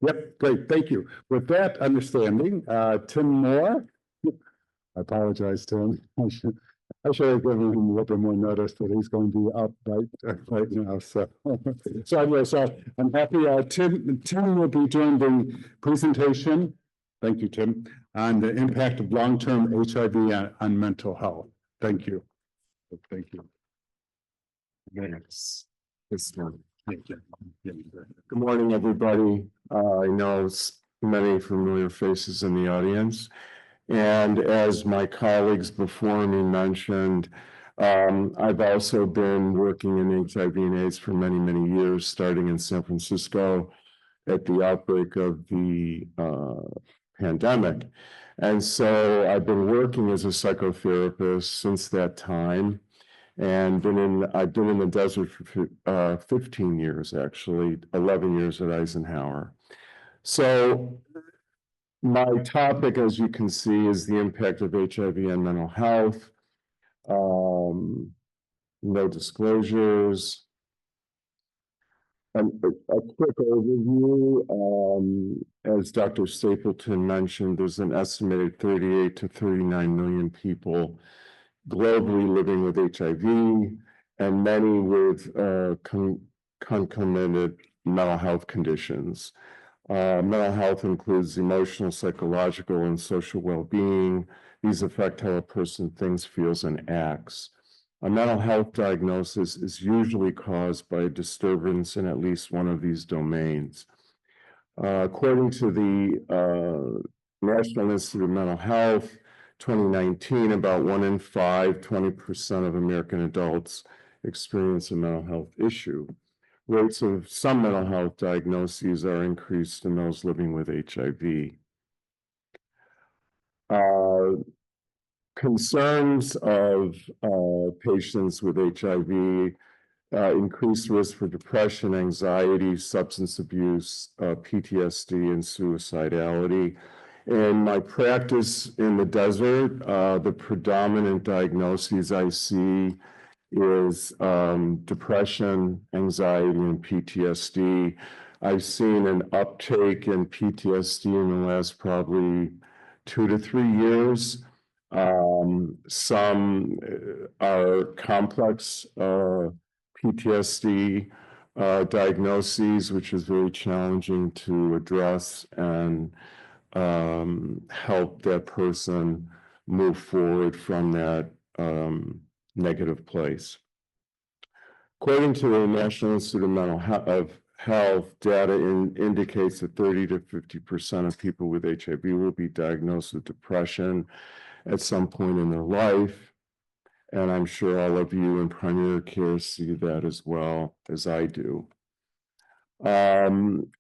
Yep, great, thank you. With that understanding, Tim Moore. I apologize, Tim. I should have given him a little bit more notice that he's going to be up right now. So, I'm happy. Tim will be doing the presentation. Thank you, Tim, on the impact of long-term HIV on mental health. Thank you. Thank you. Thanks. Thank you. Good morning, everybody. I know many familiar faces in the audience. And as my colleagues before me mentioned, I've also been working in HIV and AIDS for many, many years, starting in San Francisco at the outbreak of the pandemic. And so I've been working as a psychotherapist since that time. And I've been in the desert for 15 years, actually, 11 years at Eisenhower. So my topic, as you can see, is the impact of HIV on mental health. No disclosures. A quick overview. As Dr. Stapleton mentioned, there's an estimated 38 to 39 million people globally living with HIV, and many with concomitant mental health conditions. Mental health includes emotional, psychological, and social well-being. These affect how a person thinks, feels, and acts. A mental health diagnosis is usually caused by a disturbance in at least one of these domains. According to the National Institute of Mental Health, 2019, about 1 in 5, 20% of American adults experience a mental health issue. Rates of some mental health diagnoses are increased in those living with HIV. Concerns of patients with HIV, increased risk for depression, anxiety, substance abuse, PTSD, and suicidality. In my practice in the desert, the predominant diagnoses I see is depression, anxiety, and PTSD. I've seen an uptake in PTSD in the last probably 2 to 3 years. Some are complex PTSD diagnoses, which is very challenging to address and help that person move forward from that negative place. According to the National Institute of Mental Health, data indicates that 30 to 50% of people with HIV will be diagnosed with depression at some point in their life. And I'm sure all of you in primary care see that as well as I do.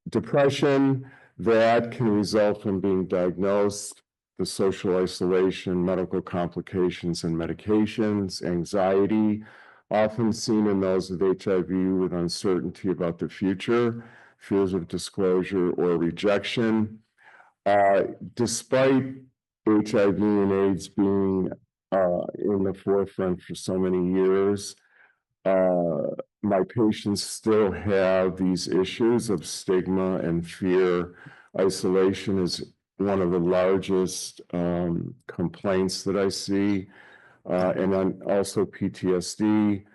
Depression, that can result from being diagnosed, the social isolation, medical complications and medications, anxiety, often seen in those with HIV with uncertainty about the future, fears of disclosure or rejection. Despite HIV and AIDS being in the forefront for so many years, my patients still have these issues of stigma and fear. Isolation is one of the largest complaints that I see, and then also PTSD.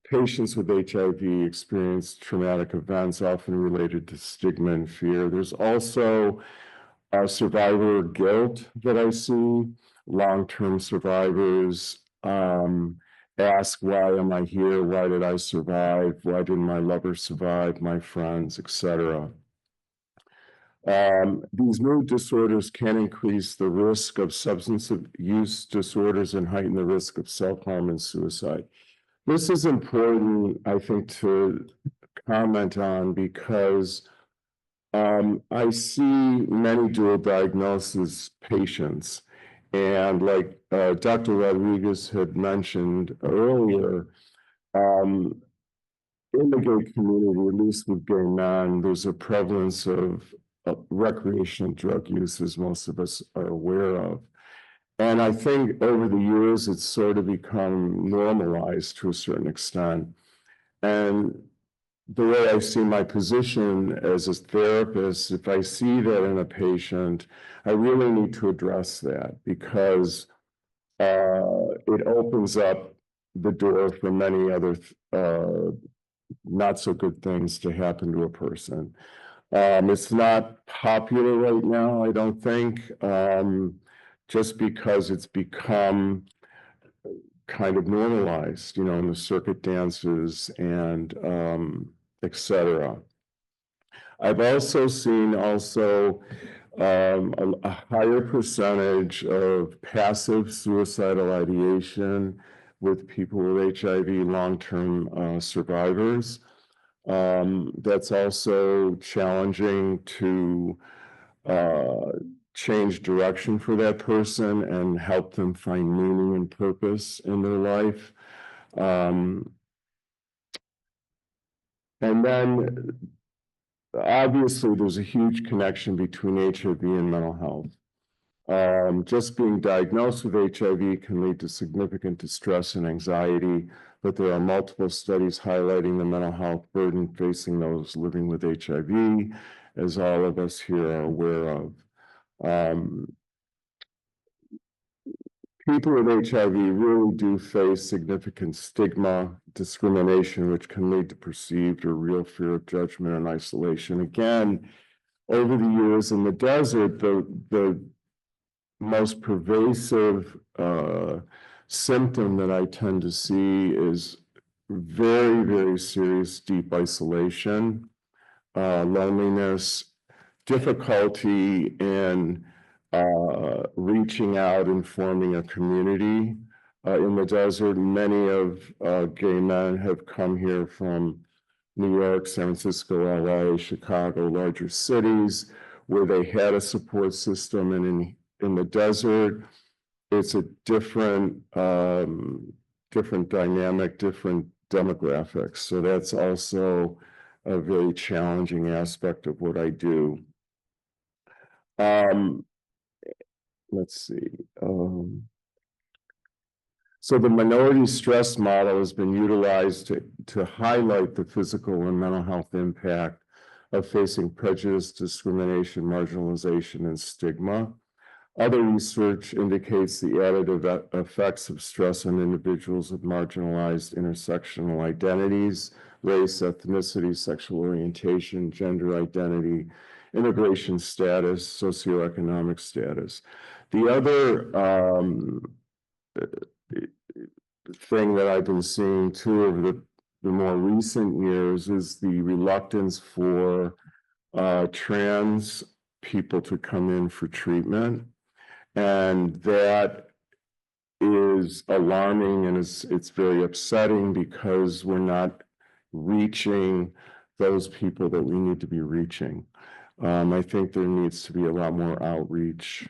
Patients with HIV experience traumatic events often related to stigma and fear. There's also survivor guilt that I see. Long-term survivors ask, why am I here? Why did I survive? Why didn't my lover survive? My friends, etc. These mood disorders can increase the risk of substance use disorders and heighten the risk of self-harm and suicide. This is important, I think, to comment on because I see many dual diagnosis patients. And like Dr. Rodriguez had mentioned earlier, in the gay community, at least with gay men, there's a prevalence of recreational drug use, as most of us are aware of. And I think over the years, it's sort of become normalized to a certain extent. And the way I see my position as a therapist, if I see that in a patient, I really need to address that because it opens up the door for many other not so good things to happen to a person. It's not popular right now, I don't think, just because it's become kind of normalized, in the circuit dances and et cetera. I've also seen a higher percentage of passive suicidal ideation with people with HIV long-term survivors. That's also challenging to change direction for that person and help them find meaning and purpose in their life. And then obviously there's a huge connection between HIV and mental health. Just being diagnosed with HIV can lead to significant distress and anxiety, but there are multiple studies highlighting the mental health burden facing those living with HIV, as all of us here are aware of. People with HIV really do face significant stigma, discrimination, which can lead to perceived or real fear of judgment and isolation. Again, over the years in the desert, the most pervasive symptom that I tend to see is very, very serious deep isolation, loneliness, difficulty in reaching out and forming a community. In the desert, many of gay men have come here from New York, San Francisco, LA, Chicago, larger cities, where they had a support system. And in the desert, it's a different dynamic, different demographics. So that's also a very challenging aspect of what I do. Let's see. So the minority stress model has been utilized to highlight the physical and mental health impact of facing prejudice, discrimination, marginalization, and stigma. Other research indicates the additive effects of stress on individuals with marginalized intersectional identities, race, ethnicity, sexual orientation, gender identity, immigration status, socioeconomic status. The other thing that I've been seeing too over the more recent years is the reluctance for trans people to come in for treatment. And that is alarming, and it's very upsetting because we're not reaching those people that we need to be reaching. I think there needs to be a lot more outreach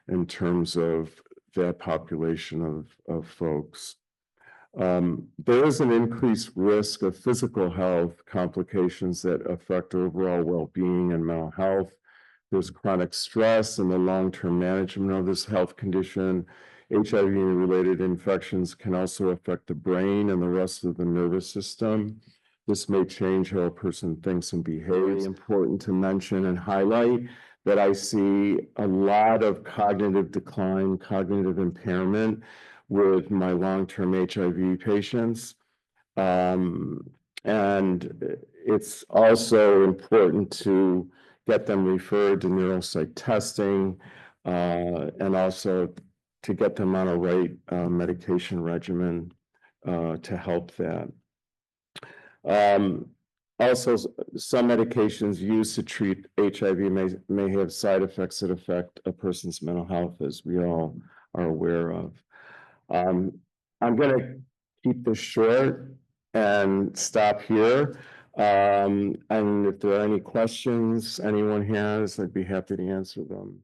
in terms of that population of folks. There is an increased risk of physical health complications that affect overall well-being and mental health. There's chronic stress and the long-term management of this health condition. HIV-related infections can also affect the brain and the rest of the nervous system. This may change how a person thinks and behaves. It's important to mention and highlight that I see a lot of cognitive decline, cognitive impairment with my long-term HIV patients. And it's also important to get them referred to neuropsych testing and also to get them on a right medication regimen to help that. Also, some medications used to treat HIV may have side effects that affect a person's mental health, as we all are aware of. I'm going to keep this short and stop here. And if there are any questions anyone has, I'd be happy to answer them.